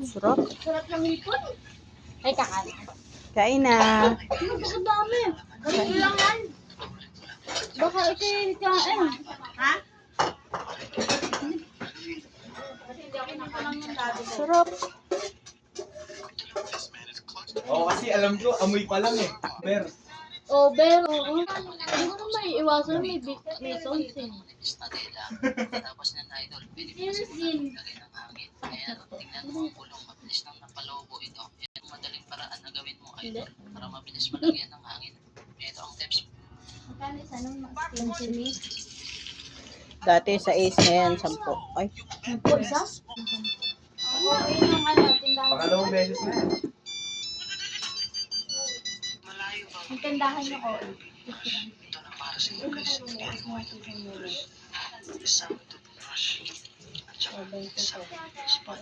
Sarap. Sarap ng hipon. Ay, kakain. Kain na. Ang dami. Ganito lang yan. Baka ito yung kain. Ha? Sarap. Oo, kasi alam ko, amoy pa lang eh. Ber. Oh, pero, siguro may iwasan, may sauce eh. Tapos na idol, pwede mo Yes, kasi din. lagay ng hangin. Kaya tingnan mo ang kulong, mabilis nang napalobo ito. Yan ang madaling paraan na gawin mo idol para mabilis malagyan ng hangin. Ito ang tips. Magkano isa nung mas Dati sa Ace ngayon, 10. Ay, po isa? Oo, yun yung ano, tindahan. Pangalawang beses na yan. Yung tindahan niyo ko. Ito na para sa iyo guys. Isang toothbrush at saka isang spot.